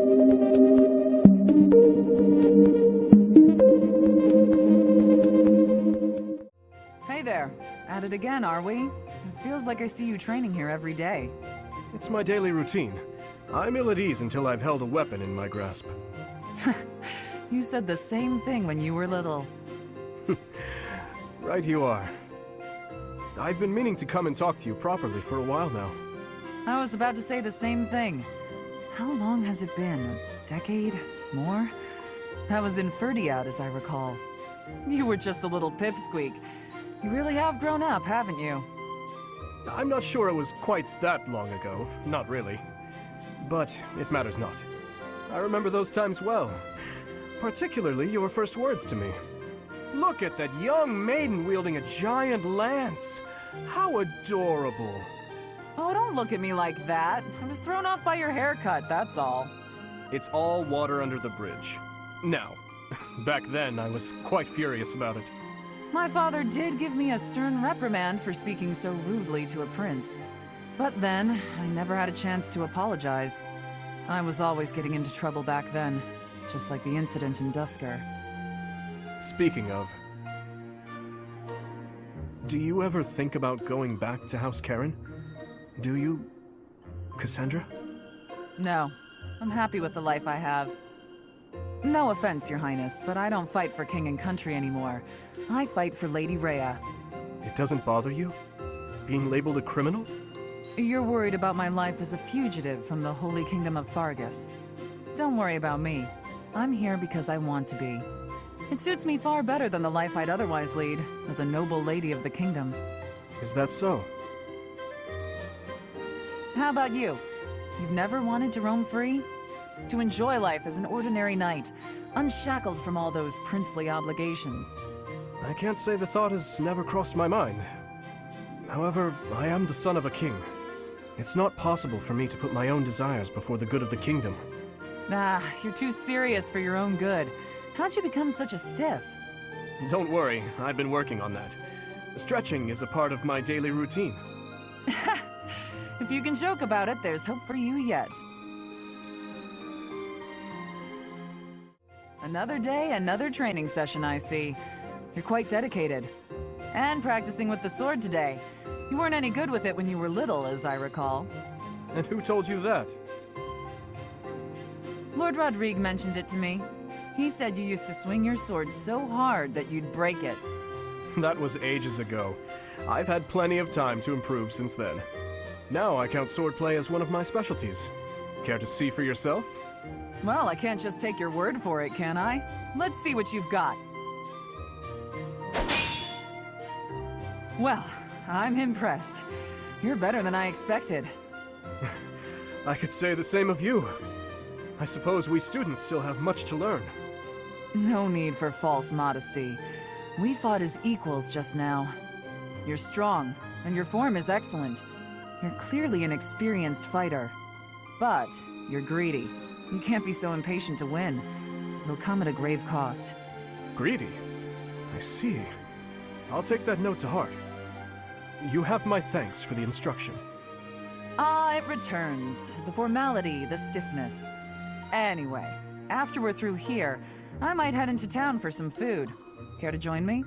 Hey there. At it again, are we? It feels like I see you training here every day. It's my daily routine. I'm ill at ease until I've held a weapon in my grasp. You said the same thing when you were little. Right you are. I've been meaning to come and talk to you properly for a while now. I was about to say the same thing. How long has it been? A decade? More? That was in Ferdiad, as I recall. You were just a little pipsqueak. You really have grown up, haven't you? I'm not sure it was quite that long ago. Not really. But it matters not. I remember those times well. Particularly your first words to me. Look at that young maiden wielding a giant lance. How adorable. Oh, don't look at me like that. I was thrown off by your haircut, that's all. It's all water under the bridge. Now, back then I was quite furious about it. My father did give me a stern reprimand for speaking so rudely to a prince. But then, I never had a chance to apologize. I was always getting into trouble back then, just like the incident in Dusker. Speaking of, do you ever think about going back to House Karen? Do you, Cassandra? No, I'm happy with the life I have. No offense, Your Highness, but I don't fight for king and country anymore. I fight for Lady Rhea. It doesn't bother you? Being labeled a criminal? You're worried about my life as a fugitive from the Holy Kingdom of Fargus. Don't worry about me. I'm here because I want to be. It suits me far better than the life I'd otherwise lead, as a noble lady of the kingdom. Is that so? How about you? You've never wanted to roam free? To enjoy life as an ordinary knight, unshackled from all those princely obligations. I can't say the thought has never crossed my mind. However, I am the son of a king. It's not possible for me to put my own desires before the good of the kingdom. Ah, you're too serious for your own good. How'd you become such a stiff? Don't worry, I've been working on that. Stretching is a part of my daily routine. If you can joke about it, there's hope for you yet. Another day, another training session, I see. You're quite dedicated. And practicing with the sword today. You weren't any good with it when you were little, as I recall. And who told you that? Lord Rodrigue mentioned it to me. He said you used to swing your sword so hard that you'd break it. That was ages ago. I've had plenty of time to improve since then. Now I count swordplay as one of my specialties. Care to see for yourself? Well, I can't just take your word for it, can I? Let's see what you've got. Well, I'm impressed. You're better than I expected. I could say the same of you. I suppose we students still have much to learn. No need for false modesty. We fought as equals just now. You're strong, and your form is excellent. You're clearly an experienced fighter. But you're greedy. You can't be so impatient to win. It'll come at a grave cost. Greedy? I see. I'll take that note to heart. You have my thanks for the instruction. Ah, it returns. The formality, the stiffness. Anyway, after we're through here, I might head into town for some food. Care to join me?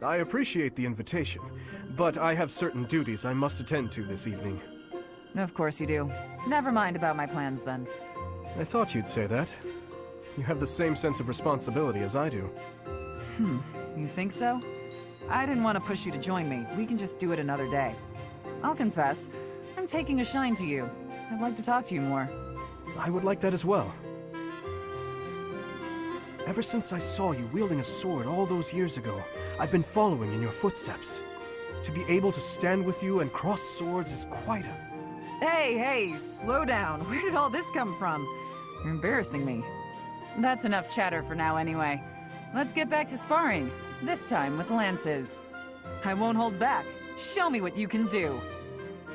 I appreciate the invitation, but I have certain duties I must attend to this evening. Of course you do. Never mind about my plans then. I thought you'd say that. You have the same sense of responsibility as I do. You think so? I didn't want to push you to join me. We can just do it another day. I'll confess, I'm taking a shine to you. I'd like to talk to you more. I would like that as well. Ever since I saw you wielding a sword all those years ago, I've been following in your footsteps. To be able to stand with you and cross swords is quite a... Hey, slow down. Where did all this come from? You're embarrassing me. That's enough chatter for now anyway. Let's get back to sparring. This time with lances. I won't hold back. Show me what you can do.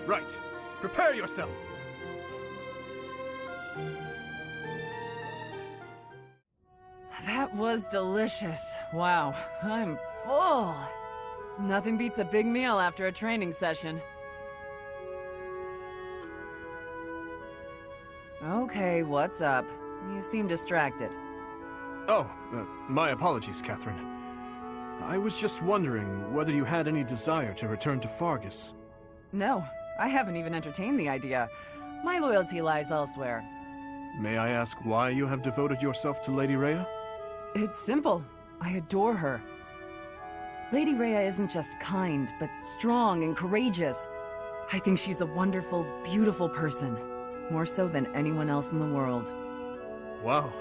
Right. Prepare yourself! That was delicious. Wow, I'm full. Nothing beats a big meal after a training session. Okay, what's up? You seem distracted. Oh, my apologies, Catherine. I was just wondering whether you had any desire to return to Fargus. No, I haven't even entertained the idea. My loyalty lies elsewhere. May I ask why you have devoted yourself to Lady Rhea? It's simple. I adore her. Lady Rhea isn't just kind, but strong and courageous. I think she's a wonderful, beautiful person. More so than anyone else in the world. Wow.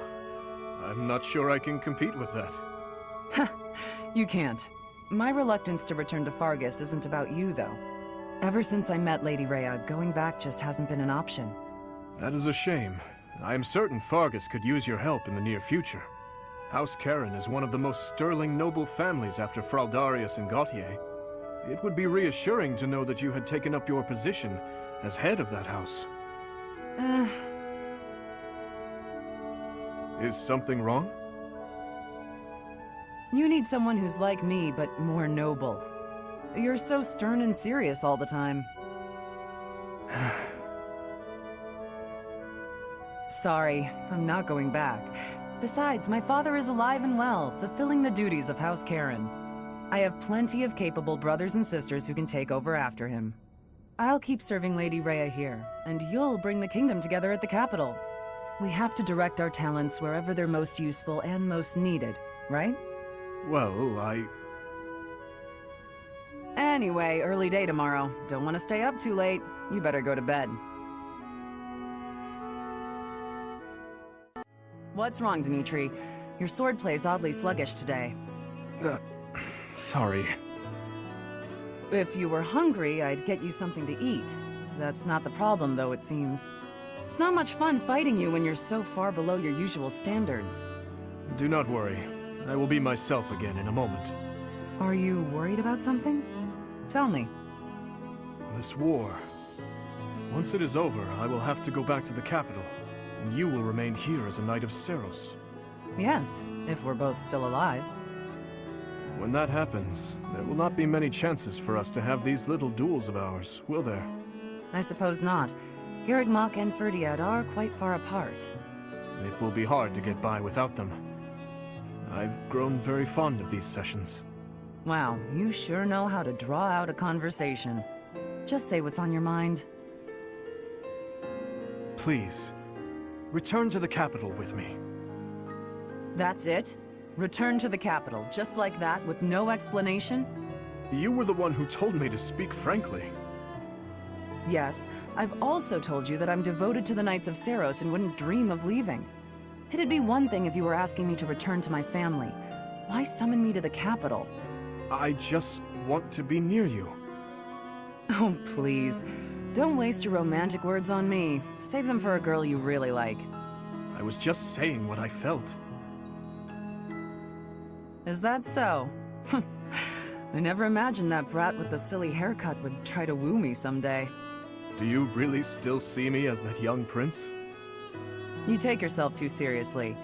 I'm not sure I can compete with that. You can't. My reluctance to return to Fargus isn't about you, though. Ever since I met Lady Rhea, going back just hasn't been an option. That is a shame. I am certain Fargus could use your help in the near future. House Karen is one of the most sterling noble families after Fraldarius and Gautier. It would be reassuring to know that you had taken up your position as head of that house. Is something wrong? You need someone who's like me, but more noble. You're so stern and serious all the time. Sorry, I'm not going back. Besides, my father is alive and well, fulfilling the duties of House Karen. I have plenty of capable brothers and sisters who can take over after him. I'll keep serving Lady Rhea here, and you'll bring the kingdom together at the capital. We have to direct our talents wherever they're most useful and most needed, right? Well, Anyway, early day tomorrow. Don't want to stay up too late. You better go to bed. What's wrong, Dimitri? Your swordplay's oddly sluggish today. Sorry. If you were hungry, I'd get you something to eat. That's not the problem, though, it seems. It's not much fun fighting you when you're so far below your usual standards. Do not worry. I will be myself again in a moment. Are you worried about something? Tell me. This war. Once it is over, I will have to go back to the capital, and you will remain here as a Knight of Seros. Yes, if we're both still alive. When that happens, there will not be many chances for us to have these little duels of ours, will there? I suppose not. Garrigmach and Ferdiad are quite far apart. It will be hard to get by without them. I've grown very fond of these sessions. Wow, you sure know how to draw out a conversation. Just say what's on your mind. Please, return to the capital with me. That's it? Return to the capital, just like that, with no explanation? You were the one who told me to speak frankly. Yes, I've also told you that I'm devoted to the Knights of Seros and wouldn't dream of leaving. It'd be one thing if you were asking me to return to my family. Why summon me to the capital? I just want to be near you. Oh, please. Don't waste your romantic words on me. Save them for a girl you really like. I was just saying what I felt. Is that so? I never imagined that brat with the silly haircut would try to woo me someday. Do you really still see me as that young prince? You take yourself too seriously.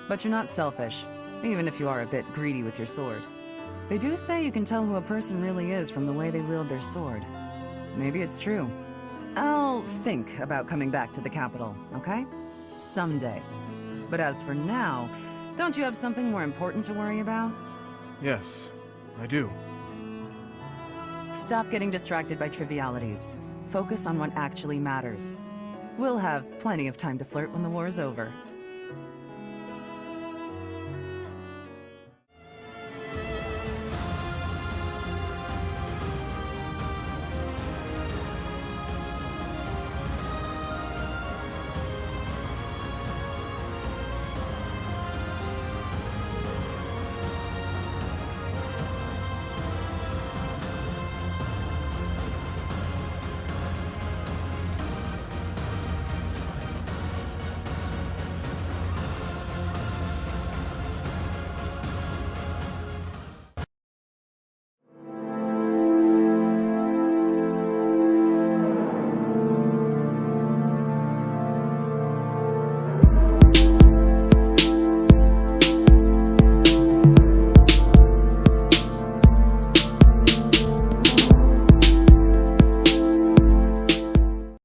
But you're not selfish, even if you are a bit greedy with your sword. They do say you can tell who a person really is from the way they wield their sword. Maybe it's true. I'll think about coming back to the capital, okay? Someday. But as for now, don't you have something more important to worry about? Yes, I do. Stop getting distracted by trivialities. Focus on what actually matters. We'll have plenty of time to flirt when the war is over.